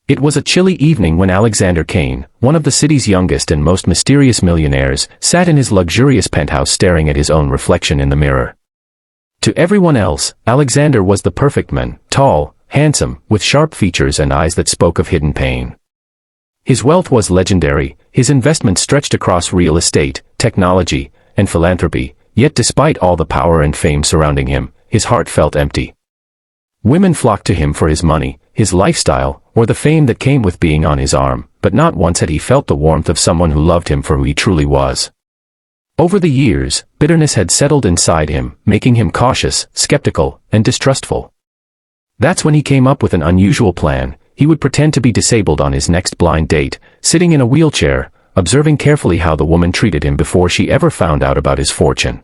It was a chilly evening when Alexander Kane, one of the city's youngest and most mysterious millionaires, sat in his luxurious penthouse staring at his own reflection in the mirror. To everyone else, Alexander was the perfect man, tall, handsome, with sharp features and eyes that spoke of hidden pain. His wealth was legendary, his investments stretched across real estate, technology, and philanthropy, yet despite all the power and fame surrounding him, his heart felt empty. Women flocked to him for his money, his lifestyle, or the fame that came with being on his arm, but not once had he felt the warmth of someone who loved him for who he truly was. Over the years, bitterness had settled inside him, making him cautious, skeptical, and distrustful. That's when he came up with an unusual plan. He would pretend to be disabled on his next blind date, sitting in a wheelchair, observing carefully how the woman treated him before she ever found out about his fortune.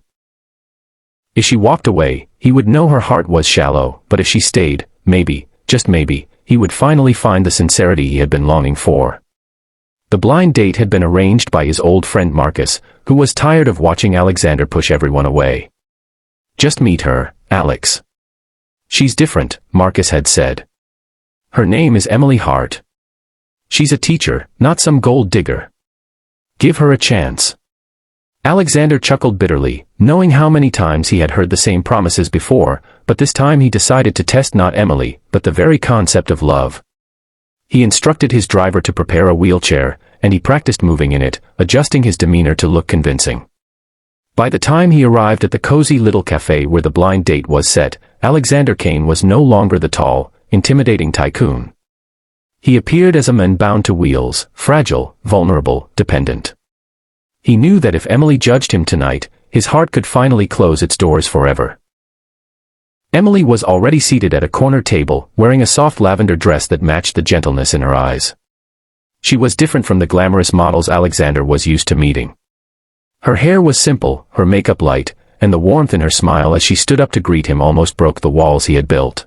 If she walked away, he would know her heart was shallow, but if she stayed, maybe, just maybe, he would finally find the sincerity he had been longing for. The blind date had been arranged by his old friend Marcus, who was tired of watching Alexander push everyone away. "Just meet her, Alex. She's different," Marcus had said. "Her name is Emily Hart. She's a teacher, not some gold digger. Give her a chance." Alexander chuckled bitterly, knowing how many times he had heard the same promises before, but this time he decided to test not Emily, but the very concept of love. He instructed his driver to prepare a wheelchair, and he practiced moving in it, adjusting his demeanor to look convincing. By the time he arrived at the cozy little cafe where the blind date was set, Alexander Kane was no longer the tall, intimidating tycoon. He appeared as a man bound to wheels, fragile, vulnerable, dependent. He knew that if Emily judged him tonight, his heart could finally close its doors forever. Emily was already seated at a corner table, wearing a soft lavender dress that matched the gentleness in her eyes. She was different from the glamorous models Alexander was used to meeting. Her hair was simple, her makeup light, and the warmth in her smile as she stood up to greet him almost broke the walls he had built.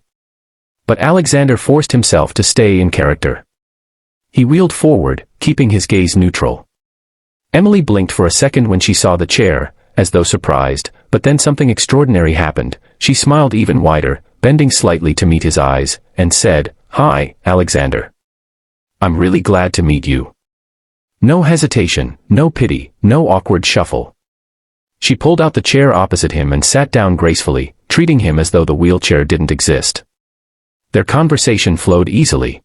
But Alexander forced himself to stay in character. He wheeled forward, keeping his gaze neutral. Emily blinked for a second when she saw the chair, as though surprised, but then something extraordinary happened. She smiled even wider, bending slightly to meet his eyes, and said, "Hi, Alexander. I'm really glad to meet you." No hesitation, no pity, no awkward shuffle. She pulled out the chair opposite him and sat down gracefully, treating him as though the wheelchair didn't exist. Their conversation flowed easily.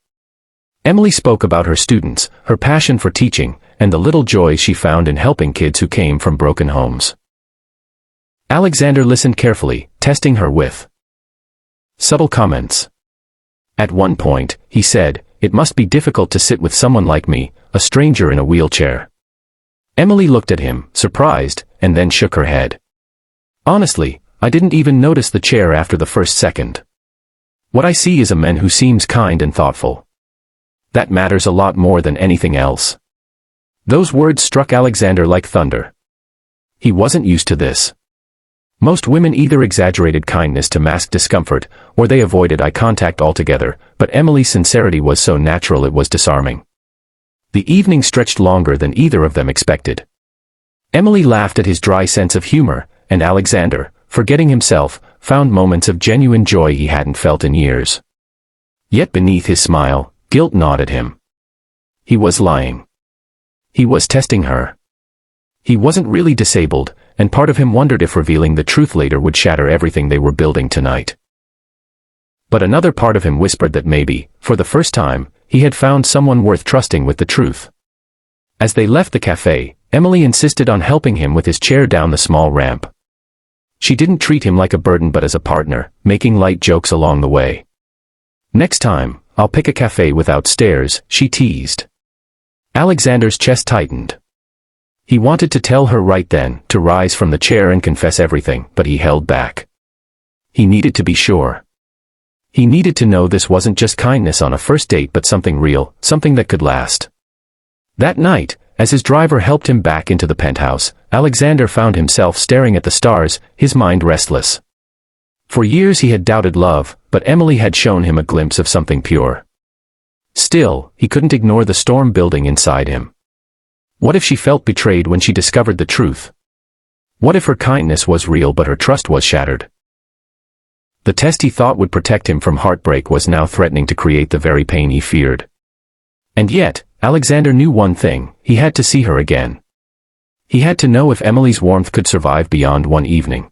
Emily spoke about her students, her passion for teaching, and the little joys she found in helping kids who came from broken homes. Alexander listened carefully, testing her with subtle comments. At one point, he said, "It must be difficult to sit with someone like me, a stranger in a wheelchair." Emily looked at him, surprised, and then shook her head. "Honestly, I didn't even notice the chair after the first second. What I see is a man who seems kind and thoughtful. That matters a lot more than anything else." Those words struck Alexander like thunder. He wasn't used to this. Most women either exaggerated kindness to mask discomfort, or they avoided eye contact altogether, but Emily's sincerity was so natural it was disarming. The evening stretched longer than either of them expected. Emily laughed at his dry sense of humor, and Alexander, forgetting himself, found moments of genuine joy he hadn't felt in years. Yet beneath his smile, guilt gnawed at him. He was lying. He was testing her. He wasn't really disabled, and part of him wondered if revealing the truth later would shatter everything they were building tonight. But another part of him whispered that maybe, for the first time, he had found someone worth trusting with the truth. As they left the cafe, Emily insisted on helping him with his chair down the small ramp. She didn't treat him like a burden but as a partner, making light jokes along the way. "Next time, I'll pick a cafe without stairs," she teased. Alexander's chest tightened. He wanted to tell her right then, to rise from the chair and confess everything, but he held back. He needed to be sure. He needed to know this wasn't just kindness on a first date but something real, something that could last. That night, as his driver helped him back into the penthouse, Alexander found himself staring at the stars, his mind restless. For years he had doubted love, but Emily had shown him a glimpse of something pure. Still, he couldn't ignore the storm building inside him. What if she felt betrayed when she discovered the truth? What if her kindness was real but her trust was shattered? The test he thought would protect him from heartbreak was now threatening to create the very pain he feared. And yet, Alexander knew one thing: he had to see her again. He had to know if Emily's warmth could survive beyond one evening.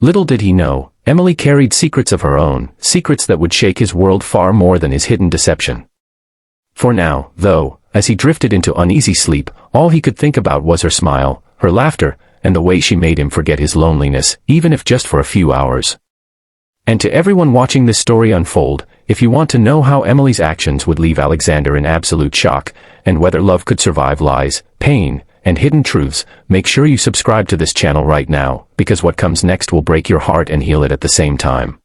Little did he know, Emily carried secrets of her own, secrets that would shake his world far more than his hidden deception. For now, though, as he drifted into uneasy sleep, all he could think about was her smile, her laughter, and the way she made him forget his loneliness, even if just for a few hours. And to everyone watching this story unfold, if you want to know how Emily's actions would leave Alexander in absolute shock, and whether love could survive lies, pain, and hidden truths, make sure you subscribe to this channel right now, because what comes next will break your heart and heal it at the same time.